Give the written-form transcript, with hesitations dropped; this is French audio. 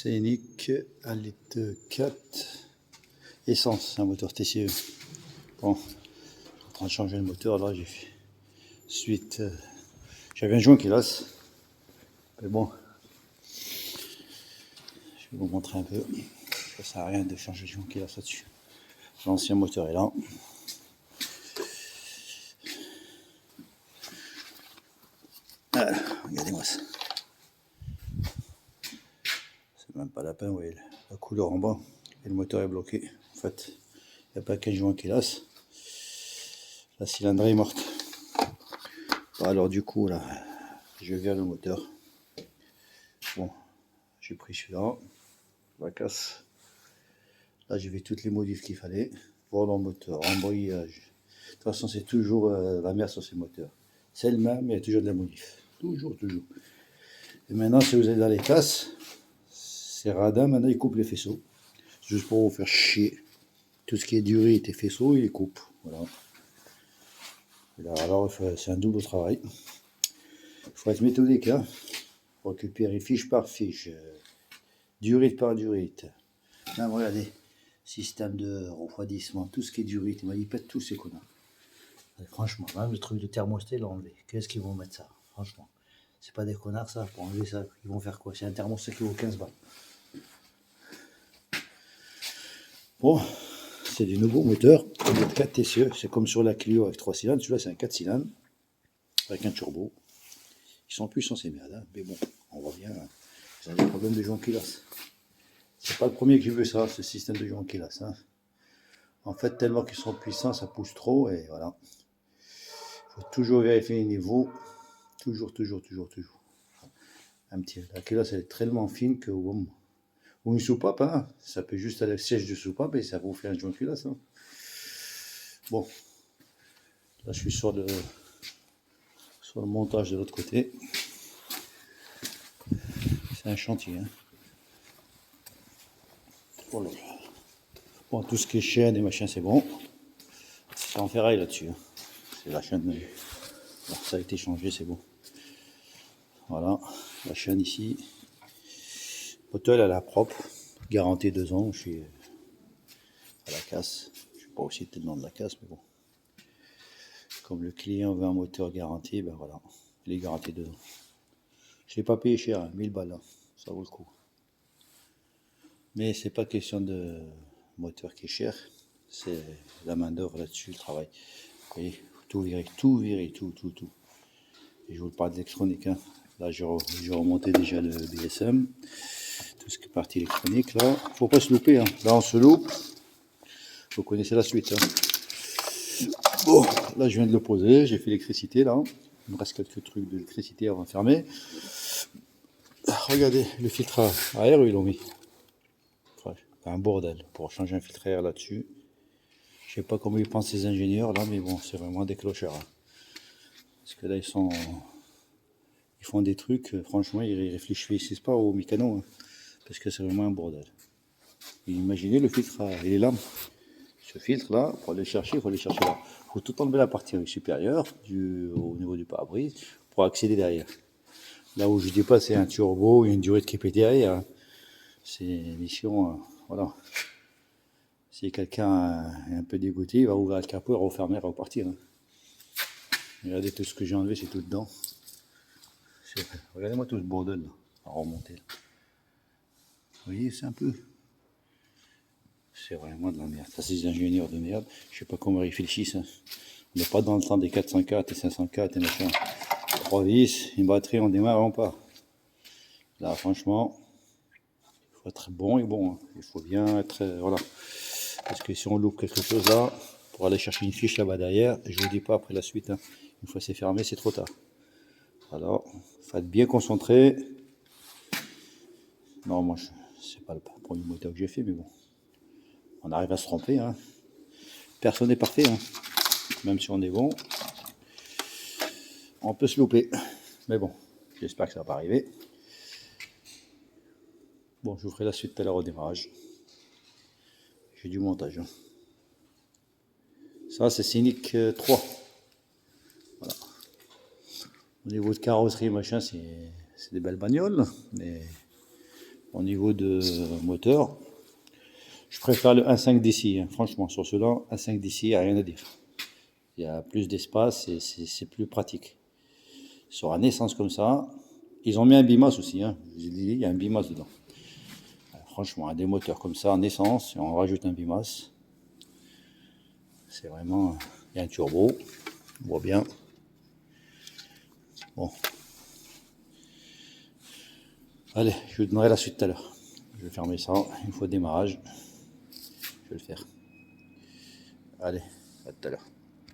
Scénic à litre 4 essence, un moteur TCE. Bon, je suis en train de changer le moteur là, j'ai fait suite. J'avais un joint qui lasse, mais bon, je vais vous montrer un peu. Ça sert à rien de changer le joint qui lasse là-dessus. L'ancien moteur est là. Voilà, regardez-moi ça. C'est même pas la peine, vous voyez la couleur en bas et le moteur est bloqué. En fait, il n'y a pas qu'un joint qui lasse. La cylindrée est morte. Alors du coup là, je vire le moteur. Bon, j'ai pris celui-là, la casse. Là j'ai vu toutes les modifs qu'il fallait. Voir dans le moteur, embrayage. De toute façon c'est toujours la merde sur ces moteurs. C'est le même, mais il y a toujours de la modif. Toujours. Et maintenant si vous êtes dans les casses, c'est radin, maintenant ils coupent les faisceaux. Juste pour vous faire chier. Tout ce qui est durite et faisceaux, ils les coupent. Voilà. Alors c'est un double travail. Il faut être méthodique, hein. Faut récupérer fiche par fiche, durite par durite. Là, regardez, système de refroidissement, tout ce qui est durite, ils pètent tous ces connards. Et franchement, même le truc de thermostat, ils l'ont enlevé. Qu'est-ce qu'ils vont mettre ça? Franchement, c'est pas des connards ça, pour enlever ça. Ils vont faire quoi? C'est un thermostat qui vaut 15 balles. Bon, c'est du nouveau moteur, 4 TCE, c'est comme sur la Clio avec 3 cylindres, celui-là c'est un 4 cylindres, avec un turbo. Ils sont puissants ces merdes, hein. Mais bon, on voit bien, ils ont des problèmes de joints qui lassent. C'est pas le premier qui veut ça, ce système de joints qui lassent, hein. En fait, tellement qu'ils sont puissants, ça pousse trop, et voilà. Il faut toujours vérifier les niveaux, toujours. Un petit, la culasse elle est tellement fine que, ou une soupape, hein. Ça peut juste aller au siège de soupape, et ça vous fait un joint culasse, hein. Bon, là je suis sur le montage de l'autre côté. C'est un chantier, hein. Oh là là. Bon, tout ce qui est chaîne et machin, c'est bon. C'est en ferraille là-dessus, hein. C'est la chaîne. Alors, ça a été changé, c'est bon. Voilà, la chaîne ici. L'autel, elle est propre. Garantie 2 ans. Je suis à la casse. Je ne sais pas aussi le nom de la casse, mais bon. Comme le client veut un moteur garanti, ben voilà. Il est garanti 2 ans. Je ne l'ai pas payé cher, hein, 1000 balles, hein. Ça vaut le coup. Mais c'est pas question de moteur qui est cher. C'est la main d'œuvre là-dessus, le travail. Vous voyez, tout virer, tout. Et je vous parle d'électronique, hein. Là, j'ai remonté déjà le BSM. Tout ce qui est partie électronique, là. Faut pas se louper, hein. Là, on se loupe. Vous connaissez la suite, hein. Bon, là, je viens de le poser. J'ai fait l'électricité, là. Il me reste quelques trucs d'électricité avant de fermer. Regardez, le filtre à air, ils l'ont mis. C'est un bordel pour changer un filtre à air là-dessus. Je sais pas comment ils pensent ces ingénieurs, là, mais bon, c'est vraiment des clochards, hein. Parce que là, ils font des trucs, franchement, ils réfléchissent pas aux mécanos, hein, parce que c'est vraiment un bordel. Et imaginez le filtre et les lames. Ce filtre là, pour aller chercher, il faut aller chercher là. Il faut tout enlever la partie supérieure au niveau du pare-brise pour accéder derrière. Là où je dis pas, c'est un turbo, une durée qui est derrière, hein. C'est une mission, voilà. Si quelqu'un est un peu dégoûté, il va ouvrir le capot, refermer, repartir, hein. Regardez tout ce que j'ai enlevé, c'est tout dedans. Regardez-moi tout ce bordel là, à remonter. Là. Vous voyez, c'est un peu. C'est vraiment de la merde. Ça, c'est des ingénieurs de merde. Je sais pas comment ils réfléchissent, hein. On n'est pas dans le temps des 404 et 504 et machin. 3 vis, une batterie, on démarre, on part. Là, franchement, il faut être bon et bon, hein. Il faut bien être. Voilà. Parce que si on loupe quelque chose là, pour aller chercher une fiche là-bas derrière, je vous dis pas après la suite, hein. Une fois c'est fermé, c'est trop tard. Alors, faut être bien concentré. Non, moi, c'est pas le premier moteur que j'ai fait, mais bon. On arrive à se tromper, hein. Personne n'est parfait, hein. Même si on est bon, on peut se louper. Mais bon, j'espère que ça va pas arriver. Bon, je vous ferai la suite tout à l'heure au démarrage. J'ai du montage, hein. Ça, c'est Scénic 3. Voilà. Au niveau de carrosserie, machin, c'est des belles bagnoles. Mais Au niveau de moteur, je préfère le 1.5 d'ici. Hein. Franchement, sur cela, 1.5 d'ici, il n'y a rien à dire. Il y a plus d'espace et c'est plus pratique. Sur un essence comme ça, ils ont mis un bimas aussi. Hein. Je vous ai dit, il y a un bimas dedans. Alors, franchement, des moteurs comme ça en essence, et on rajoute un bimas. C'est vraiment... Il y a un turbo, on voit bien. Bon. Allez, je vous donnerai la suite tout à l'heure. Je vais fermer ça, une fois démarrage. Je vais le faire. Allez, à tout à l'heure.